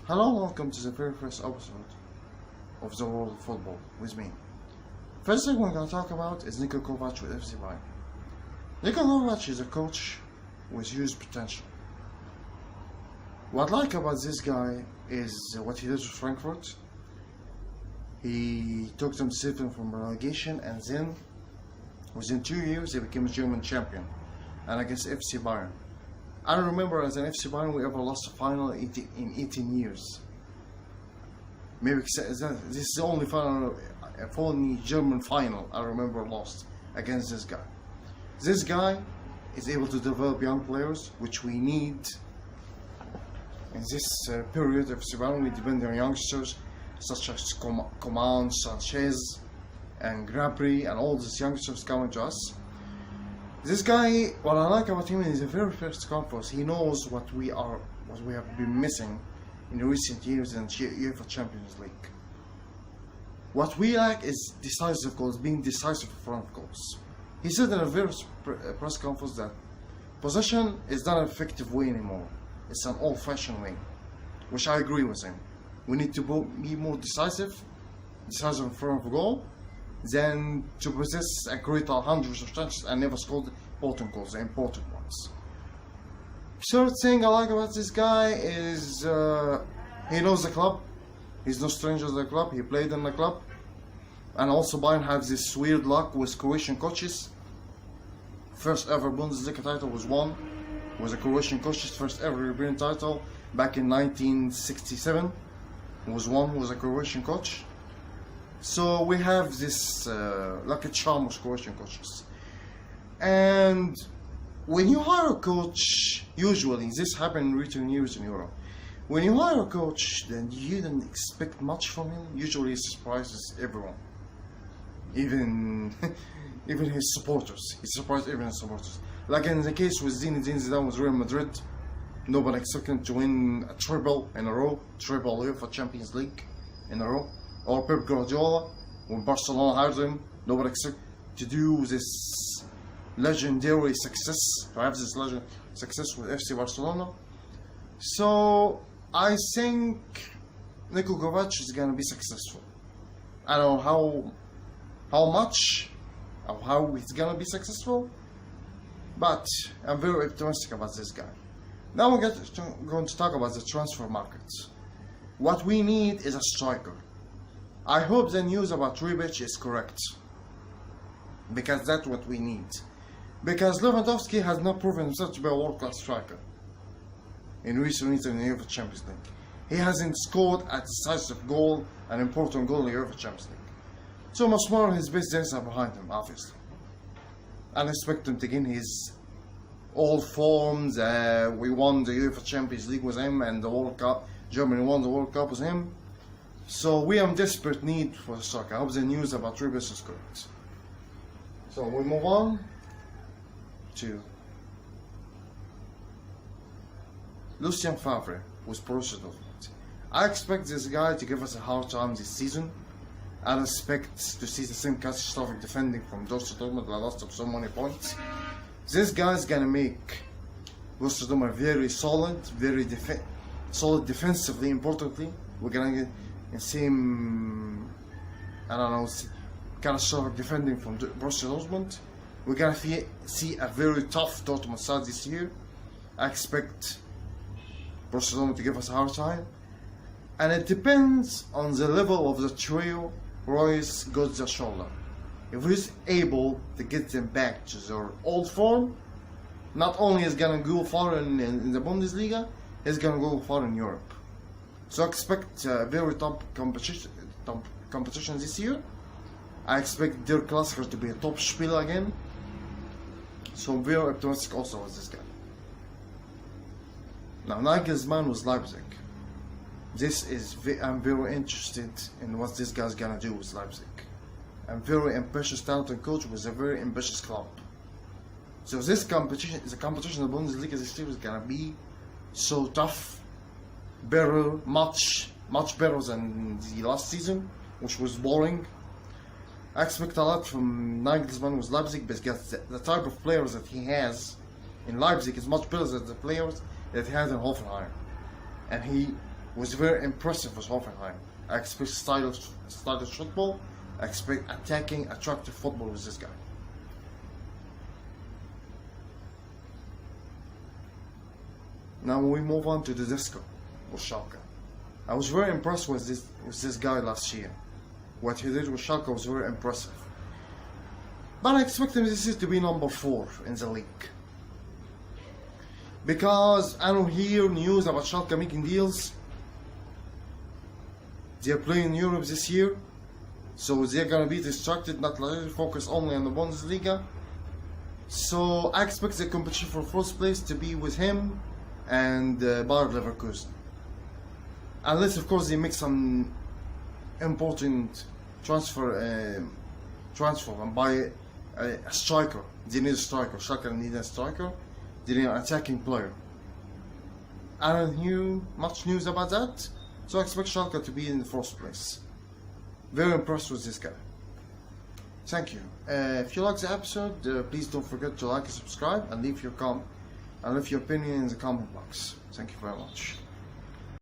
Hello and welcome to the very first episode of the world of football with me. First thing we're going to talk about is Niko Kovac with FC Bayern. Niko Kovac is a coach with huge potential. What I like about this guy is what he did with Frankfurt. He took them seven from relegation, and then within 2 years they became a German champion and against FC Bayern. I don't remember as an FC Bayern we ever lost a final in 18 years. Maybe this is the only final, only German final I remember lost against this guy. This guy is able to develop young players, which we need in this period of FC Bayern. We depend on youngsters such as Coman, Sanchez, and Gnabry, and all these youngsters coming to us. This guy, what I like about him is the very first conference. He knows what we have been missing in recent years in UEFA Champions League. What we lack is decisive goals, being decisive in front of goals. He said in a very press conference that possession is not an effective way anymore. It's an old-fashioned way, which I agree with him. We need to be more decisive in front of goal, than to possess and create hundreds of chances and never score important goals, the important ones. Third thing I like about this guy is he knows the club. He's no stranger to the club. He played in the club. And also Bayern has this weird luck with Croatian coaches. First ever Bundesliga title was won with a Croatian coach's first ever European title back in 1967. Was won with a Croatian coach. So we have this lucky charm of Croatian coaches. And when you hire a coach, usually this happens in recent years in Europe. When you hire a coach, then you don't expect much from him. Usually he surprises everyone, even his supporters. He surprised even his supporters. Like in the case with Zinedine Zidane with Real Madrid, nobody expected him to win a triple in a row, triple UEFA Champions League in a row. Or Pep Guardiola, when Barcelona hired him, nobody expected to do this legendary success, to have this legendary success with FC Barcelona. So I think Niko Kovac is gonna be successful. I don't know how much or how he's gonna be successful, but I'm very optimistic about this guy. Now we're going to talk about the transfer markets. What we need is a striker. I hope the news about Rebic is correct, because that's what we need. Because Lewandowski has not proven himself to be a world-class striker in recent years in the UEFA Champions League. He hasn't scored a decisive goal, an important goal in the UEFA Champions League. So much more his best days are behind him, obviously. I expect him to gain his old forms. We won the UEFA Champions League with him, and the World Cup. Germany won the World Cup with him. So we are in desperate need for a striker. I hope the news about Rebic is correct. So we move on to Lucien Favre with Borussia Dortmund. I expect this guy to give us a hard time this season. I expect to see the same catastrophic defending from Borussia Dortmund that lost up so many points. This guy is gonna make Borussia Dortmund very solid, very solid defensively. Importantly, we're gonna get the same, catastrophic defending from Borussia Dortmund. We're gonna see a very tough Dortmund side this year. I expect Borussia Dortmund to give us a hard time, and it depends on the level of the trio Royce Götze shoulder. If he's able to get them back to their old form, not only is gonna go far in the Bundesliga, he's gonna go far in Europe. So I expect very top competition this year. I expect Dirk Klassiker to be a top Spieler again. So I'm very optimistic also with this guy. Now Nagelsmann with Leipzig. I'm very interested in what this guy's gonna do with Leipzig. I'm very ambitious, talented coach with a very ambitious club. So this competition, the competition in the Bundesliga this year is gonna be so tough, better, much better than the last season, which was boring. I expect a lot from Nagelsmann with Leipzig, because the type of players that he has in Leipzig is much better than the players that he has in Hoffenheim. And he was very impressive with Hoffenheim. I expect stylish football. I expect attacking, attractive football with this guy. Now we move on to the disco with Schalke. I was very impressed with this guy last year. What he did with Schalke was very impressive. But I expect him this year to be number 4 in the league. Because I don't hear news about Schalke making deals. They're playing in Europe this year, so they're gonna be distracted, not really focus only on the Bundesliga. So I expect the competition for first place to be with him and Bayer Leverkusen. Unless of course they make some important transfer and buy a striker. They need a striker. Schalke need a striker. They need an attacking player. I don't hear much news about that, so I expect Schalke to be in the first place. Very impressed with this guy. Thank you. If you like the episode, please don't forget to like and subscribe and leave your opinion in the comment box. Thank you very much.